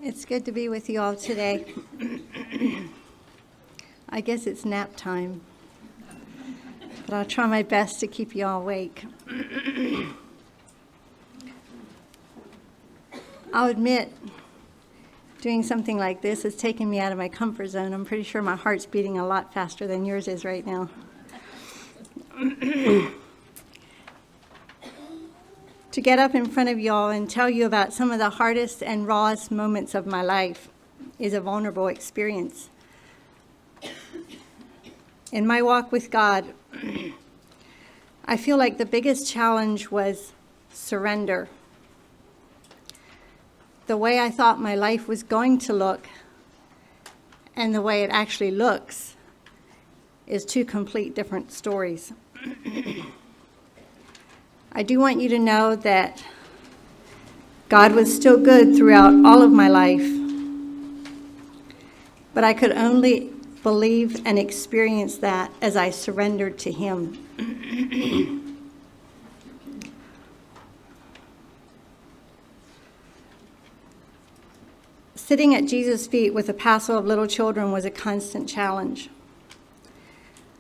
It's good to be with you all today. I guess it's nap time, but I'll try my best to keep you all awake. I'll admit, doing something like this has taken me out of my comfort zone. I'm pretty sure my heart's beating a lot faster than yours is right now. To get up in front of y'all and tell you about some of the hardest and rawest moments of my life is a vulnerable experience. In my walk with God, I feel like the biggest challenge was surrender. The way I thought my life was going to look and the way it actually looks is two complete different stories. I do want you to know that God was still good throughout all of my life, but I could only believe and experience that as I surrendered to Him. Sitting at Jesus' feet with a passel of little children was a constant challenge.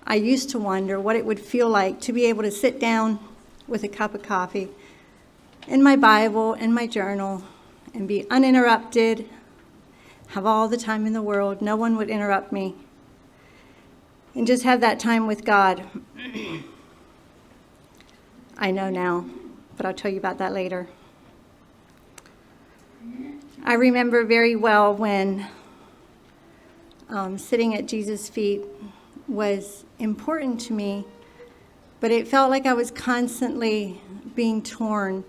I used to wonder what it would feel like to be able to sit down with a cup of coffee, and my Bible and my journal, and be uninterrupted, have all the time in the world, no one would interrupt me, and just have that time with God. I know now, but I'll tell you about that later. I remember very well when sitting at Jesus' feet was important to me, but it felt like I was constantly being torn.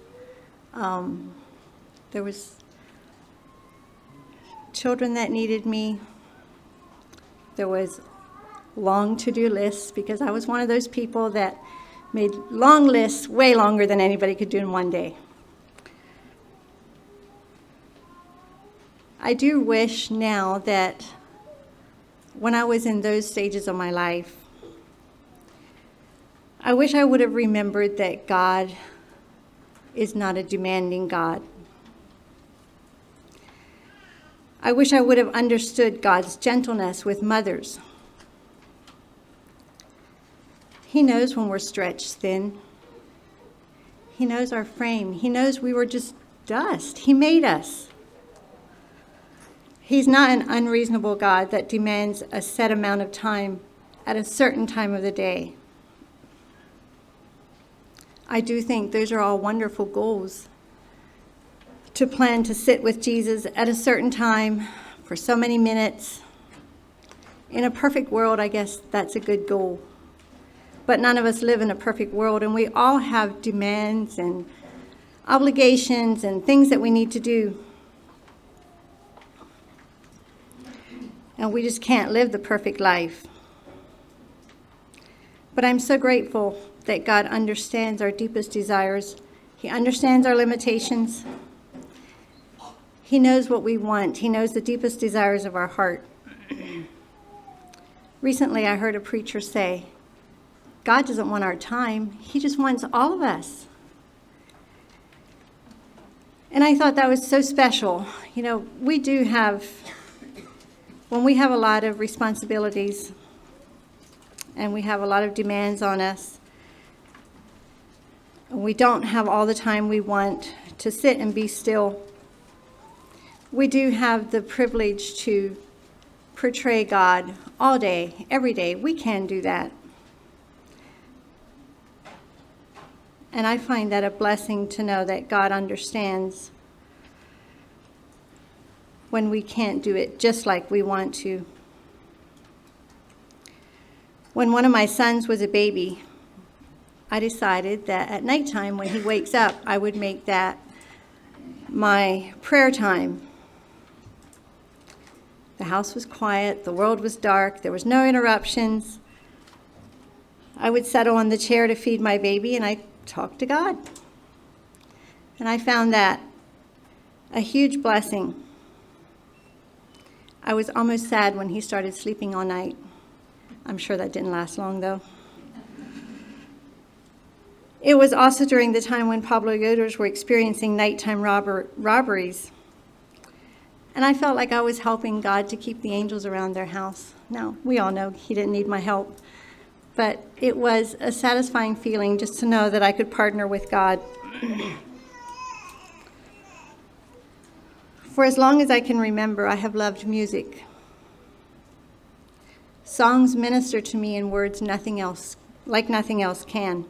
There was children that needed me. There was long to-do lists, because I was one of those people that made long lists way longer than anybody could do in one day. I do wish now that when I was in those stages of my life, I wish I would have remembered that God is not a demanding God. I wish I would have understood God's gentleness with mothers. He knows when we're stretched thin. He knows our frame. He knows we were just dust. He made us. He's not an unreasonable God that demands a set amount of time at a certain time of the day. I do think those are all wonderful goals, to plan to sit with Jesus at a certain time for so many minutes. In a perfect world, I guess that's a good goal. But none of us live in a perfect world, and we all have demands and obligations and things that we need to do. And we just can't live the perfect life. But I'm so grateful that God understands our deepest desires. He understands our limitations. He knows what we want. He knows the deepest desires of our heart. Recently, I heard a preacher say, God doesn't want our time. He just wants all of us. And I thought that was so special. You know, we do have, when we have a lot of responsibilities and we have a lot of demands on us, we don't have all the time we want to sit and be still. We do have the privilege to portray God all day, every day. We can do that. And I find that a blessing to know that God understands when we can't do it just like we want to. When one of my sons was a baby, I decided that at nighttime when he wakes up, I would make that my prayer time. The house was quiet, the world was dark, there was no interruptions. I would settle on the chair to feed my baby and I talked to God. And I found that a huge blessing. I was almost sad when he started sleeping all night. I'm sure that didn't last long though. It was also during the time when Pablo Yoders were experiencing nighttime robberies. And I felt like I was helping God to keep the angels around their house. Now, we all know he didn't need my help, but it was a satisfying feeling just to know that I could partner with God. For as long as I can remember, I have loved music. Songs minister to me in words nothing else, like nothing else can.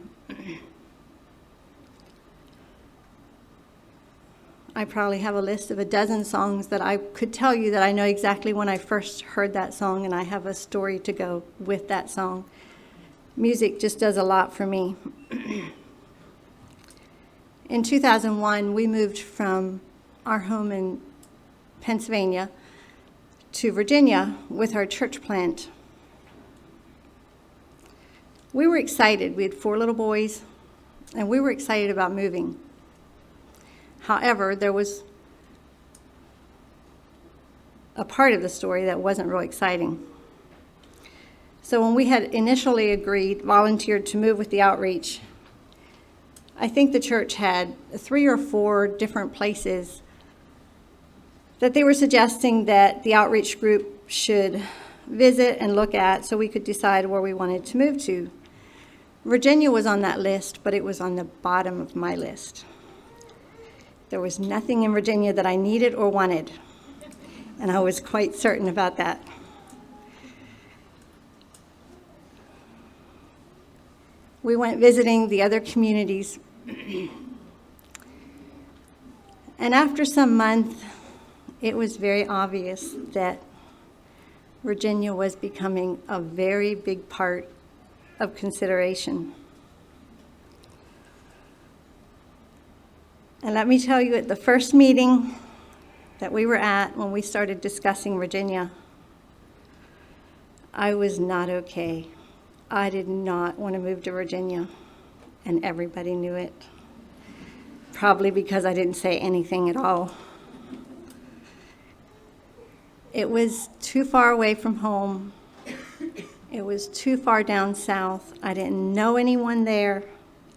I probably have a list of a dozen songs that I could tell you that I know exactly when I first heard that song, and I have a story to go with that song. Music just does a lot for me. In 2001, we moved from our home in Pennsylvania to Virginia with our church plant. We were excited. We had 4 little boys, and we were excited about moving. However, there was a part of the story that wasn't real exciting. So when we had initially volunteered to move with the outreach, I think the church had 3 or 4 different places that they were suggesting that the outreach group should visit and look at so we could decide where we wanted to move to. Virginia was on that list, but it was on the bottom of my list. There was nothing in Virginia that I needed or wanted, and I was quite certain about that. We went visiting the other communities, and after some months, it was very obvious that Virginia was becoming a very big part of consideration. And let me tell you, at the first meeting that we were at when we started discussing Virginia, I was not okay. I did not want to move to Virginia, and everybody knew it. Probably because I didn't say anything at all. It was too far away from home. It was too far down south. I didn't know anyone there.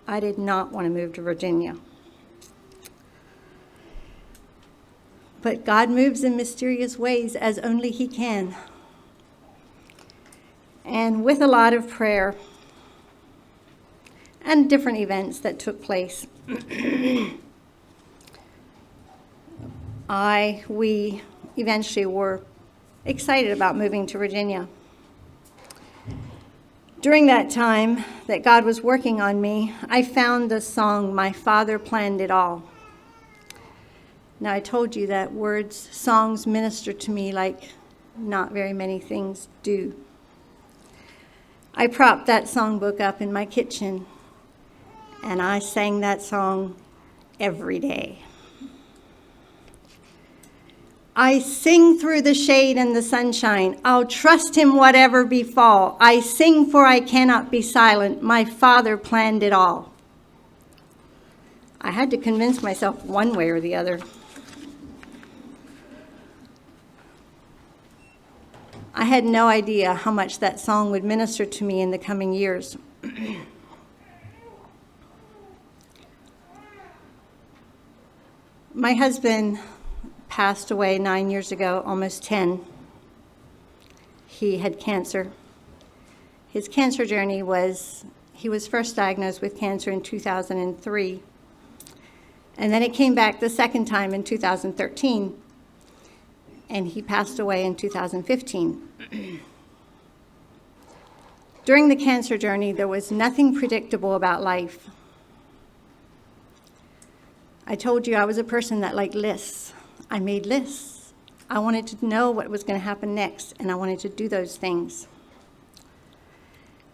I did not want to move to Virginia. But God moves in mysterious ways as only he can. And with a lot of prayer and different events that took place, we eventually were excited about moving to Virginia. During that time that God was working on me, I found the song, "My Father Planned It All." Now, I told you that songs minister to me like not very many things do. I propped that songbook up in my kitchen, and I sang that song every day. I sing through the shade and the sunshine. I'll trust him whatever befall. I sing for I cannot be silent. My Father planned it all. I had to convince myself one way or the other. I had no idea how much that song would minister to me in the coming years. My husband passed away 9 years ago, almost 10. He had cancer. His cancer journey he was first diagnosed with cancer in 2003. And then it came back the second time in 2013. And he passed away in 2015. During the cancer journey, there was nothing predictable about life. I told you I was a person that liked lists. I made lists. I wanted to know what was going to happen next, and I wanted to do those things.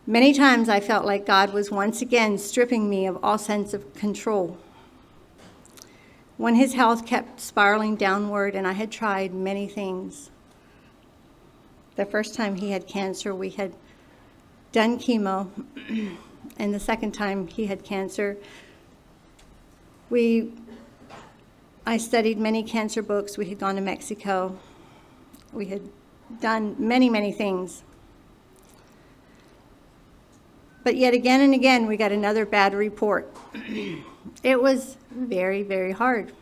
Many times I felt like God was once again stripping me of all sense of control. When his health kept spiraling downward, and I had tried many things. The first time he had cancer, we had done chemo, and the second time he had cancer, I studied many cancer books. We had gone to Mexico. We had done many, many things. But yet again and again, we got another bad report. It was very, very hard.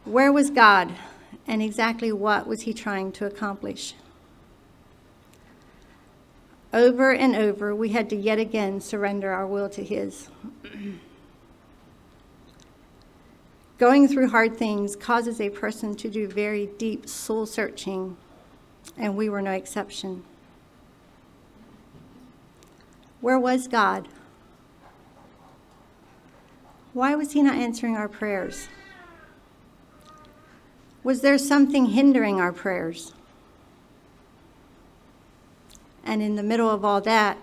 Where was God, and exactly what was he trying to accomplish? Over and over, we had to yet again surrender our will to his. Going through hard things causes a person to do very deep soul searching, and we were no exception. Where was God? Why was he not answering our prayers? Was there something hindering our prayers? And in the middle of all that,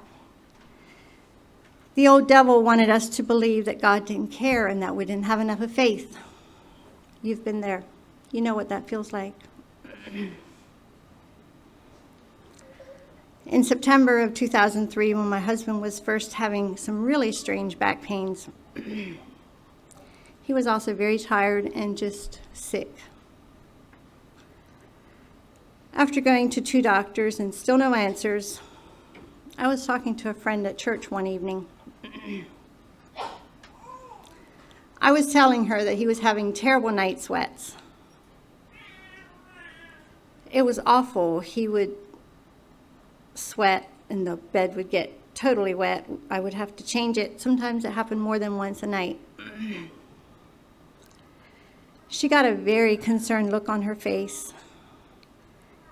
the old devil wanted us to believe that God didn't care and that we didn't have enough of faith. You've been there. You know what that feels like. In September of 2003, when my husband was first having some really strange back pains, he was also very tired and just sick. After going to 2 doctors and still no answers, I was talking to a friend at church one evening. I was telling her that he was having terrible night sweats. It was awful. He would sweat and the bed would get totally wet. I would have to change it. Sometimes it happened more than once a night. She got a very concerned look on her face.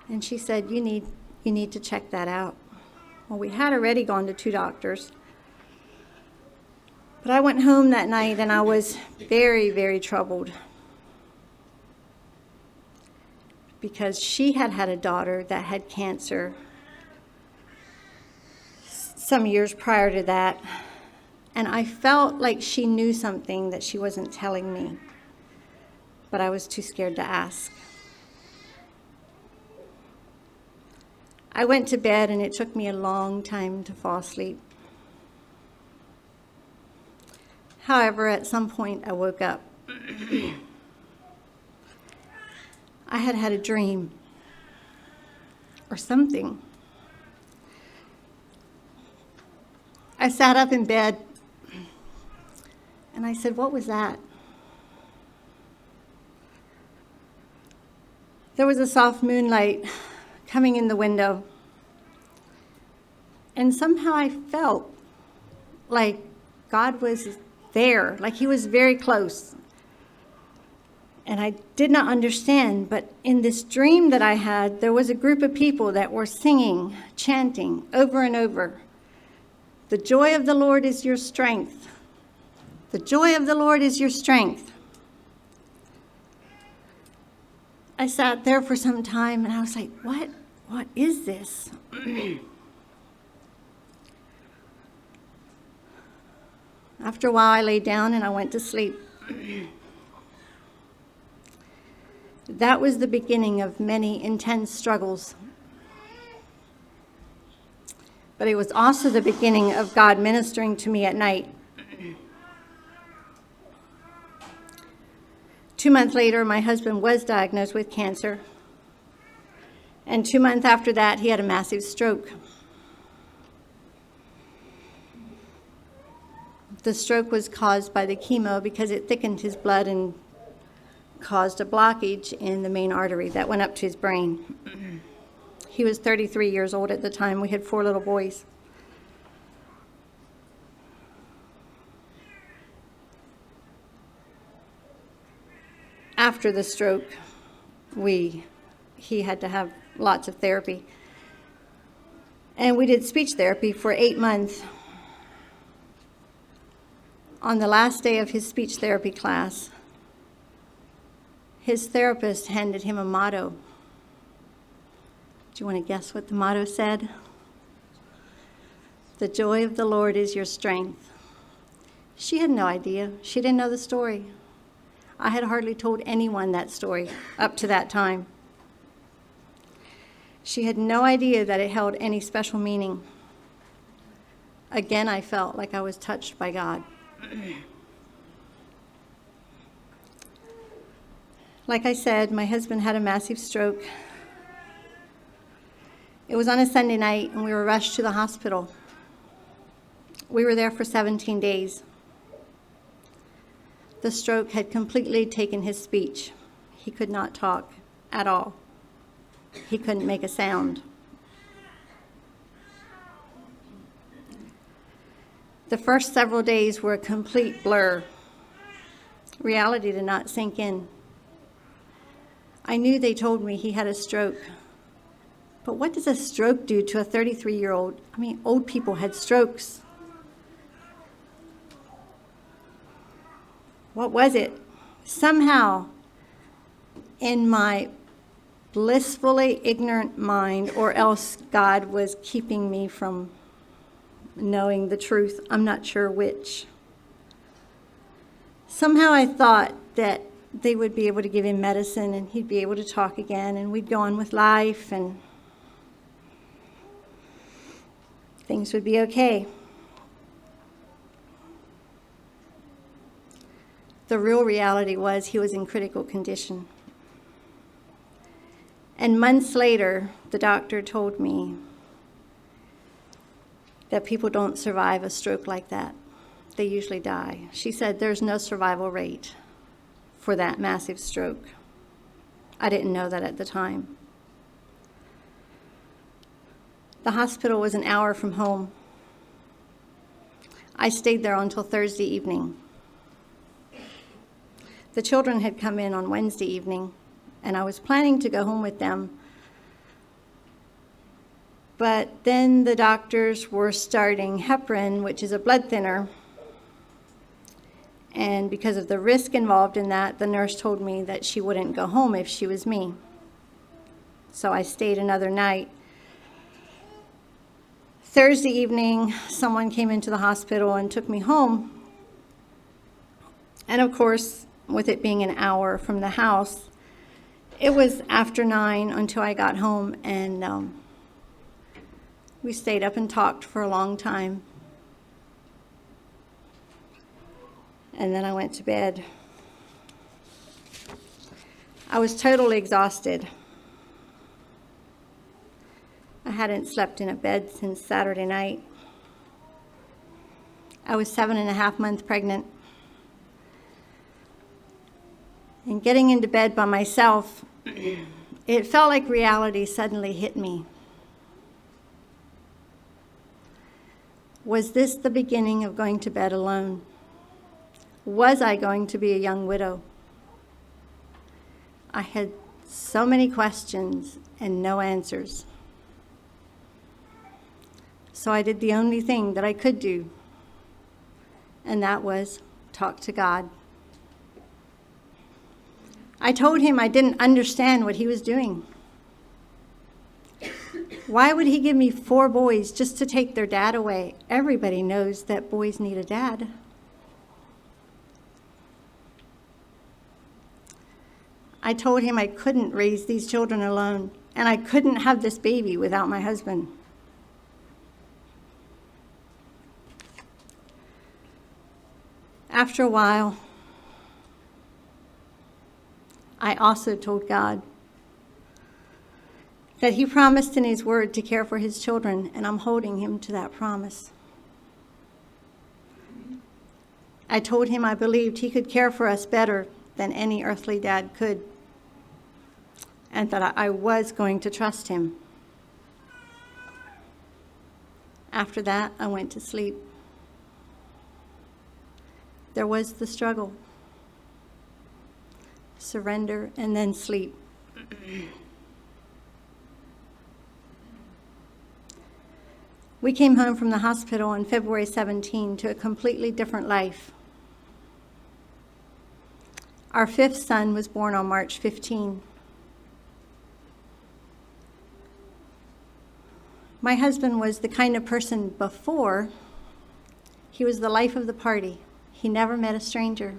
And she said, you need to check that out. Well, we had already gone to 2 doctors. But I went home that night and I was very, very troubled. Because she had had a daughter that had cancer some years prior to that. And I felt like she knew something that she wasn't telling me. But I was too scared to ask. I went to bed and it took me a long time to fall asleep. However, at some point I woke up. I had had a dream or something. I sat up in bed and I said, what was that? There was a soft moonlight coming in the window. And somehow I felt like God was there, like he was very close. And I did not understand, but in this dream that I had, there was a group of people that were singing, chanting over and over, "The joy of the Lord is your strength. The joy of the Lord is your strength." I sat there for some time and I was like, what is this? After a while, I lay down and I went to sleep. That was the beginning of many intense struggles. But it was also the beginning of God ministering to me at night. 2 months later, my husband was diagnosed with cancer. And 2 months after that, he had a massive stroke. The stroke was caused by the chemo because it thickened his blood and caused a blockage in the main artery that went up to his brain. He was 33 years old at the time. We had 4 little boys. After the stroke, he had to have lots of therapy. And we did speech therapy for 8 months. On the last day of his speech therapy class, his therapist handed him a motto. Do you want to guess what the motto said? "The joy of the Lord is your strength." She had no idea. She didn't know the story. I had hardly told anyone that story up to that time. She had no idea that it held any special meaning. Again, I felt like I was touched by God. Like I said, my husband had a massive stroke. It was on a Sunday night, and we were rushed to the hospital. We were there for 17 days. The stroke had completely taken his speech. He could not talk at all. He couldn't make a sound. The first several days were a complete blur. Reality did not sink in. I knew they told me he had a stroke. But what does a stroke do to a 33-year-old? I mean, old people had strokes. What was it? Somehow, in my blissfully ignorant mind, or else God was keeping me from knowing the truth, I'm not sure which. Somehow I thought that they would be able to give him medicine and he'd be able to talk again and we'd go on with life and things would be okay. The real reality was he was in critical condition. And months later, the doctor told me that people don't survive a stroke like that. They usually die. She said there's no survival rate for that massive stroke. I didn't know that at the time. The hospital was an hour from home. I stayed there until Thursday evening. The children had come in on Wednesday evening, and I was planning to go home with them. But then the doctors were starting heparin, which is a blood thinner. And because of the risk involved in that, the nurse told me that she wouldn't go home if she was me. So I stayed another night. Thursday evening, someone came into the hospital and took me home. And of course, with it being an hour from the house, it was after 9 until I got home, and we stayed up and talked for a long time. And then I went to bed. I was totally exhausted. I hadn't slept in a bed since Saturday night. I was 7.5 months pregnant. And getting into bed by myself, it felt like reality suddenly hit me. Was this the beginning of going to bed alone? Was I going to be a young widow? I had so many questions and no answers. So I did the only thing that I could do, and that was talk to God. I told him I didn't understand what he was doing. Why would he give me 4 boys just to take their dad away? Everybody knows that boys need a dad. I told him I couldn't raise these children alone, and I couldn't have this baby without my husband. After a while, I also told God that he promised in his word to care for his children, and I'm holding him to that promise. I told him I believed he could care for us better than any earthly dad could, and that I was going to trust him. After that, I went to sleep. There was the struggle. Surrender and then sleep. We came home from the hospital on February 17 to a completely different life. Our 5th son was born on March 15. My husband was the kind of person before, he was the life of the party. He never met a stranger.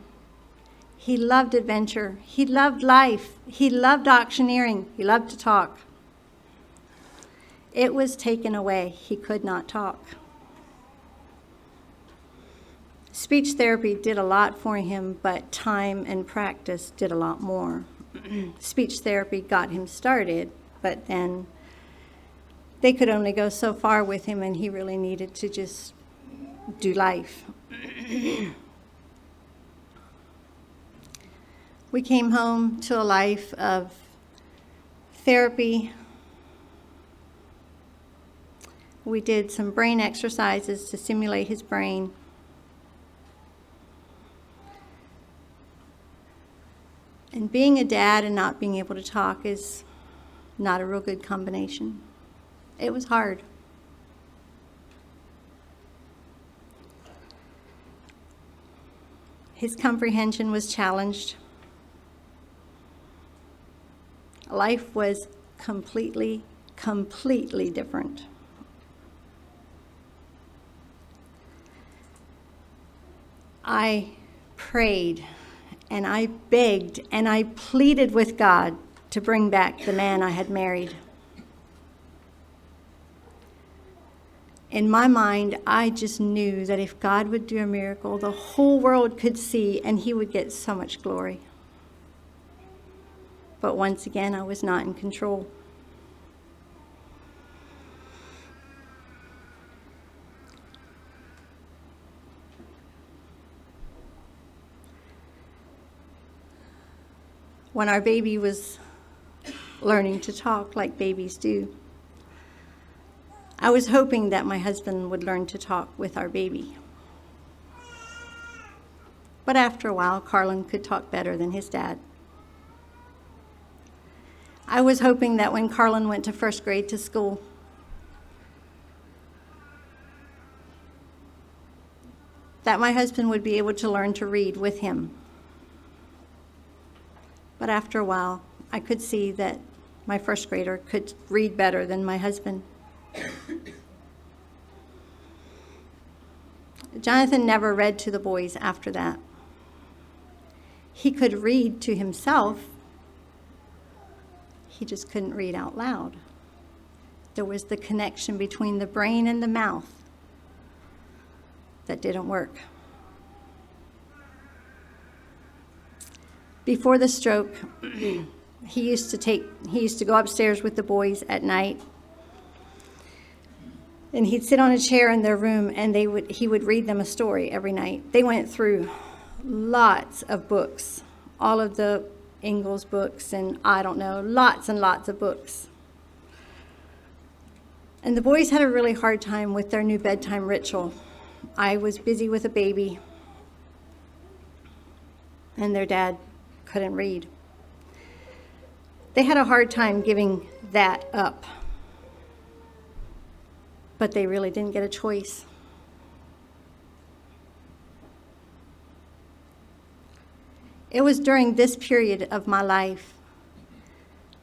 He loved adventure. He loved life. He loved auctioneering. He loved to talk. It was taken away. He could not talk. Speech therapy did a lot for him, but time and practice did a lot more. Speech therapy got him started, but then they could only go so far with him, and he really needed to just do life. We came home to a life of therapy. We did some brain exercises to stimulate his brain. And being a dad and not being able to talk is not a real good combination. It was hard. His comprehension was challenged. Life was completely different. I prayed and I begged and I pleaded with God to bring back the man I had married. In my mind, I just knew that if God would do a miracle, the whole world could see and he would get so much glory. But once again, I was not in control. When our baby was learning to talk like babies do, I was hoping that my husband would learn to talk with our baby. But after a while, Carlin could talk better than his dad. I was hoping that when Carlin went to first grade to school, that my husband would be able to learn to read with him. But after a while, I could see that my first grader could read better than my husband. Jonathan never read to the boys after that. He could read to himself. He just couldn't read out loud. There was the connection between the brain and the mouth that didn't work. Before the stroke, he used to go upstairs with the boys at night, and he'd sit on a chair in their room, and he would read them a story every night. They went through lots of books, all of the Ingalls books, and I don't know, lots and lots of books. And the boys had a really hard time with their new bedtime ritual. I was busy with a baby, and their dad couldn't read. They had a hard time giving that up, but they really didn't get a choice. It was during this period of my life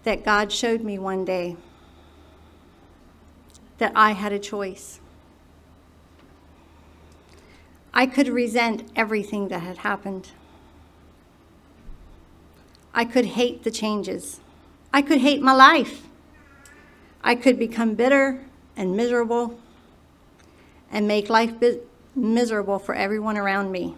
that God showed me one day that I had a choice. I could resent everything that had happened. I could hate the changes. I could hate my life. I could become bitter and miserable and make life miserable for everyone around me.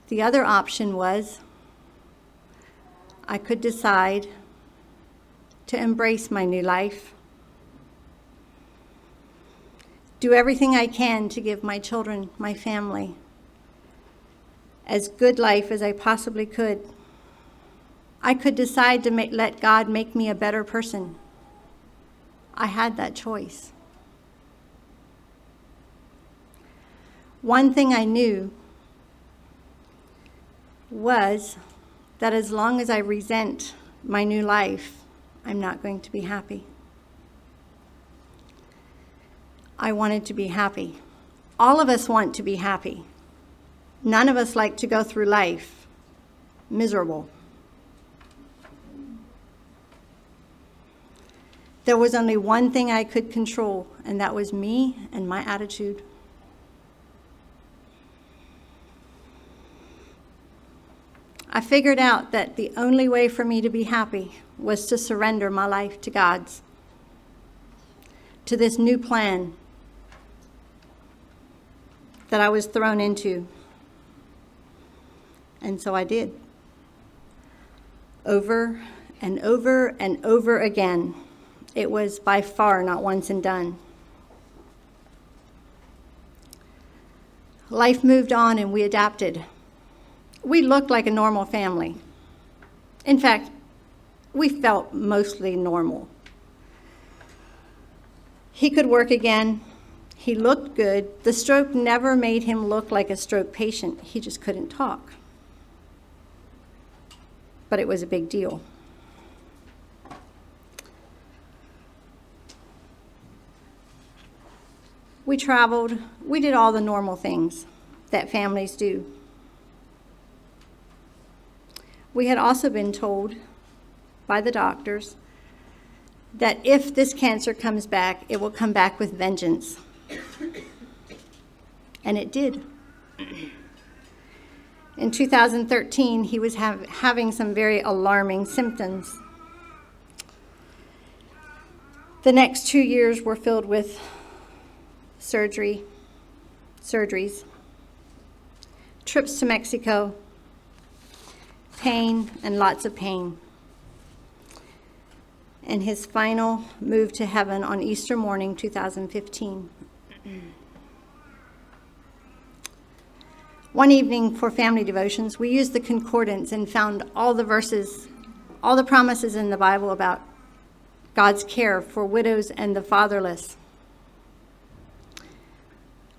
The other option was I could decide to embrace my new life, do everything I can to give my children, my family, as good life as I possibly could. I could decide to let God make me a better person. I had that choice. One thing I knew was that as long as I resent my new life, I'm not going to be happy. I wanted to be happy. All of us want to be happy. None of us like to go through life miserable. There was only one thing I could control, and that was me and my attitude. I figured out that the only way for me to be happy was to surrender my life to God's, to this new plan that I was thrown into. And so I did. Over and over and over again, It was by far not once and done. Life moved on and we adapted. We looked like a normal family. In fact, we felt mostly normal. He could work again. He looked good. The stroke never made him look like a stroke patient. He just couldn't talk. But it was a big deal. We traveled. We did all the normal things that families do. We had also been told by the doctors that if this cancer comes back, it will come back with vengeance. And it did. In 2013, he was having some very alarming symptoms. The next 2 years were filled with surgeries, trips to Mexico, pain and lots of pain. And his final move to heaven on Easter morning, 2015. One evening for family devotions, we used the concordance and found all the verses, all the promises in the Bible about God's care for widows and the fatherless.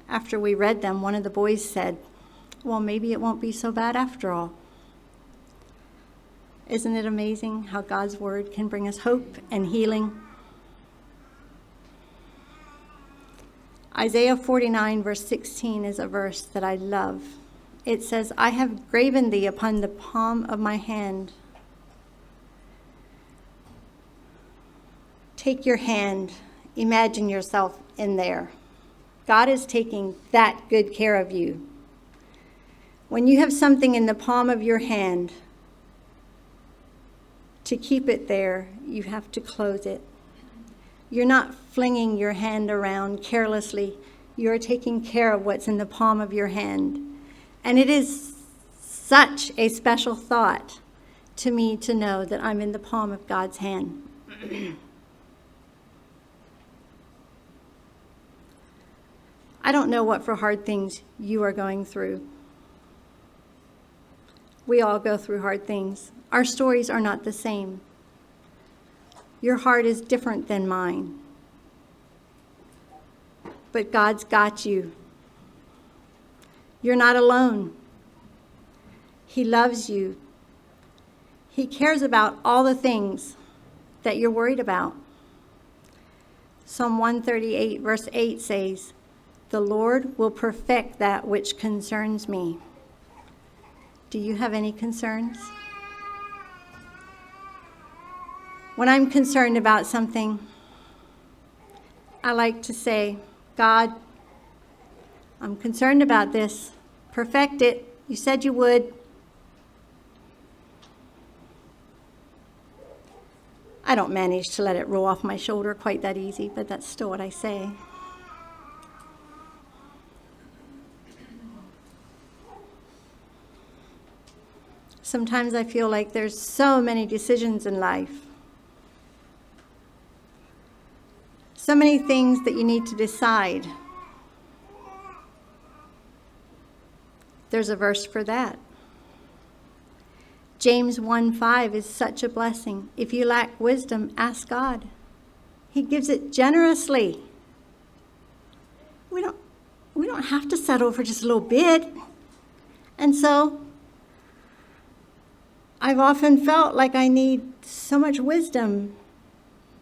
After we read them, one of the boys said, "Well, maybe it won't be so bad after all." Isn't it amazing how God's word can bring us hope and healing? Isaiah 49, verse 16 is a verse that I love. It says, "I have graven thee upon the palm of my hand." Take your hand, imagine yourself in there. God is taking that good care of you. When you have something in the palm of your hand, to keep it there, you have to close it. You're not flinging your hand around carelessly. You're taking care of what's in the palm of your hand. And it is such a special thought to me to know that I'm in the palm of God's hand. I don't know what for hard things you are going through. We all go through hard things. Our stories are not the same. Your heart is different than mine. But God's got you. You're not alone. He loves you. He cares about all the things that you're worried about. Psalm 138, verse 8 says, "The Lord will perfect that which concerns me." Do you have any concerns? When I'm concerned about something, I like to say, "God, I'm concerned about this. Perfect it. You said you would." I don't manage to let it roll off my shoulder quite that easy, but that's still what I say. Sometimes I feel like there's so many decisions in life. So many things that you need to decide. There's a verse for that. James 1:5 is such a blessing. If you lack wisdom, ask God. He gives it generously. We don't have to settle for just a little bit. And so I've often felt like I need so much wisdom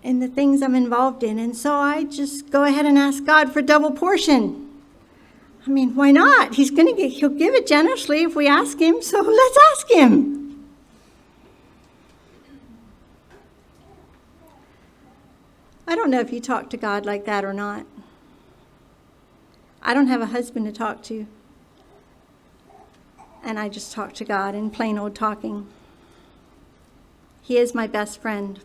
in the things I'm involved in. And so I just go ahead and ask God for double portion. I mean, why not? He'll give it generously if we ask him, so let's ask him. I don't know if you talk to God like that or not. I don't have a husband to talk to. And I just talk to God in plain old talking. He is my best friend.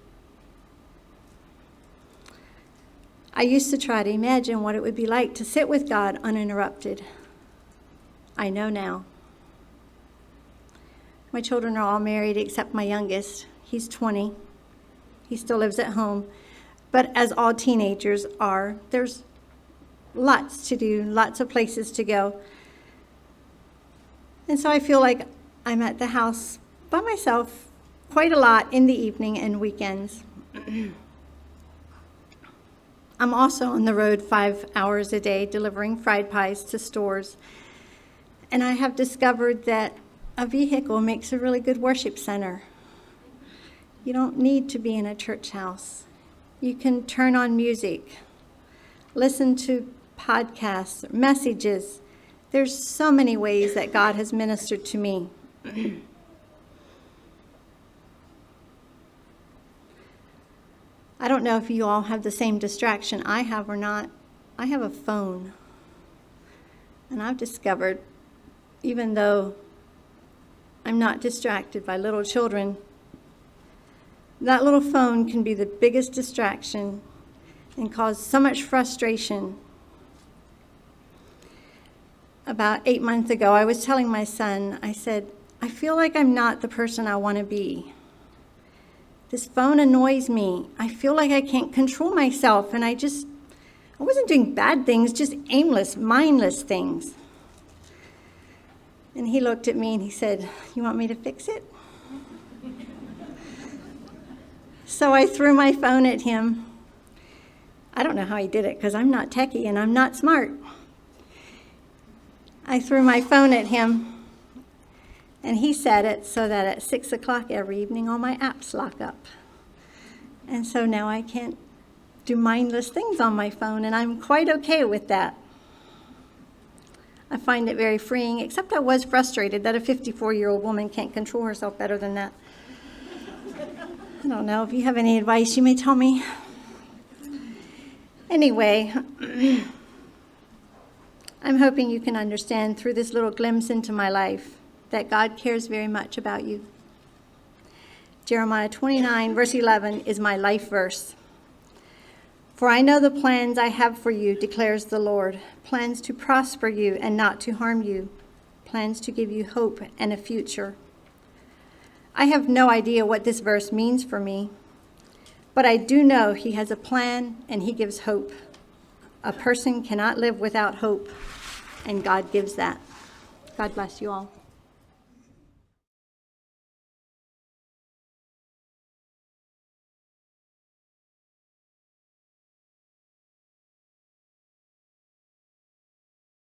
I used to try to imagine what it would be like to sit with God uninterrupted. I know now. My children are all married except my youngest. He's 20. He still lives at home. But as all teenagers are, there's lots to do, lots of places to go. And so I feel like I'm at the house by myself quite a lot in the evening and weekends. I'm also on the road 5 hours a day delivering fried pies to stores. And I have discovered that a vehicle makes a really good worship center. You don't need to be in a church house. You can turn on music, listen to podcasts, messages. There's so many ways that God has ministered to me. I don't know if you all have the same distraction I have or not. I have a phone. And I've discovered, even though I'm not distracted by little children, that little phone can be the biggest distraction and cause so much frustration. About 8 months ago, I was telling my son, I said, I feel like I'm not the person I want to be. This phone annoys me. I feel like I can't control myself, and I wasn't doing bad things, just aimless, mindless things. And he looked at me and he said, you want me to fix it? So I threw my phone at him. I don't know how he did it because I'm not techie and I'm not smart. I threw my phone at him, and he set it so that at 6 o'clock every evening all my apps lock up. And so now I can't do mindless things on my phone, and I'm quite okay with that. I find it very freeing, except I was frustrated that a 54-year-old woman can't control herself better than that. I don't know. If you have any advice, you may tell me. Anyway, I'm hoping you can understand through this little glimpse into my life that God cares very much about you. Jeremiah 29, verse 11 is my life verse. For I know the plans I have for you, declares the Lord, plans to prosper you and not to harm you, plans to give you hope and a future. I have no idea what this verse means for me, but I do know he has a plan and he gives hope. A person cannot live without hope, and God gives that. God bless you all.